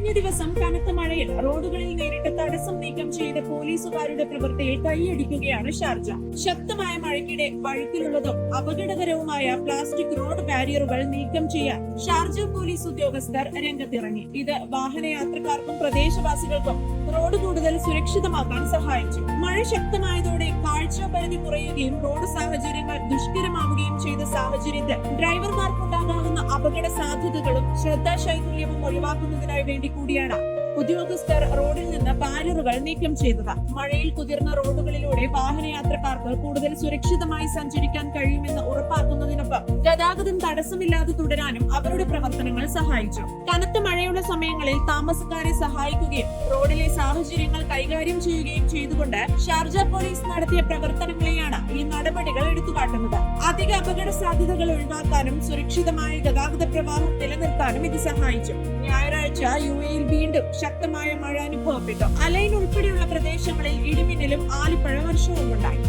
കഴിഞ്ഞ ദിവസം കനത്ത മഴയിൽ റോഡുകളിൽ നേരിട്ട തടസ്സം നീക്കം ചെയ്ത പോലീസുകാരുടെ പ്രവൃത്തിയിൽ കൈയടിക്കുകയാണ് ഷാർജ. ശക്തമായ മഴയ്ക്കിടെ വഴുക്കിലുള്ളതും അപകടകരവുമായ പ്ലാസ്റ്റിക് റോഡ് ബാരിയറുകൾ നീക്കം ചെയ്യാൻ ഷാർജ പോലീസ് ഉദ്യോഗസ്ഥർ രംഗത്തിറങ്ങി. ഇത് വാഹനയാത്രക്കാർക്കും പ്രദേശവാസികൾക്കും റോഡ് കൂടുതൽ സുരക്ഷിതമാക്കാൻ സഹായിച്ചു. മഴ ശക്തമായതോടെ കാഴ്ചപരിധി കുറയുകയും റോഡ് സാഹചര്യങ്ങൾ ദുഷ്കരമാവുകയും ചെയ്ത സാഹചര്യത്തിൽ ഡ്രൈവർമാർക്കുണ്ടാകാവുന്ന അപകട സാധ്യതകളും ശ്രദ്ധാശൈഥല്യവും ഒഴിവാക്കുന്നതിനായി വേണ്ടി കൂടിയാണ് ഉദ്യോഗസ്ഥർ റോഡിൽ നിന്ന് ബാരിയറുകൾ നീക്കം ചെയ്തത്. മഴയിൽ കുതിർന്ന റോഡുകളിലൂടെ വാഹനയാത്രക്കാർക്ക് കൂടുതൽ സുരക്ഷിതമായി സഞ്ചരിക്കാൻ കഴിയുമെന്ന് ഉറപ്പാക്കുന്നതിനൊപ്പം ഗതാഗതം തടസ്സമില്ലാതെ തുടരാനും അവരുടെ പ്രവർത്തനങ്ങൾ സഹായിച്ചു. കനത്ത മഴയുള്ള സമയങ്ങളിൽ താമസക്കാരെ സഹായിക്കുകയും റോഡിലെ സാഹചര്യങ്ങൾ കൈകാര്യം ചെയ്യുകയും ചെയ്തുകൊണ്ട് ഷാർജ പോലീസ് നടത്തിയ പ്രവർത്തനങ്ങളെയാണ് ഈ നടപടികൾ എടുത്തുകാട്ടുന്നത്. അധിക അപകട സാധ്യതകൾ ഒഴിവാക്കാനും സുരക്ഷിതമായ ഗതാഗത പ്രവാഹം നിലനിർത്താനും ഇത് സഹായിച്ചു. ഞായറാഴ്ച UAE-യിൽ വീണ്ടും ശക്തമായ മഴ അനുഭവപ്പെട്ടു. അലൈൻ ഉൾപ്പെടെയുള്ള പ്രദേശങ്ങളിൽ ഇടിമിന്നലും ആലിപ്പഴ വർഷവും ഉണ്ടായി.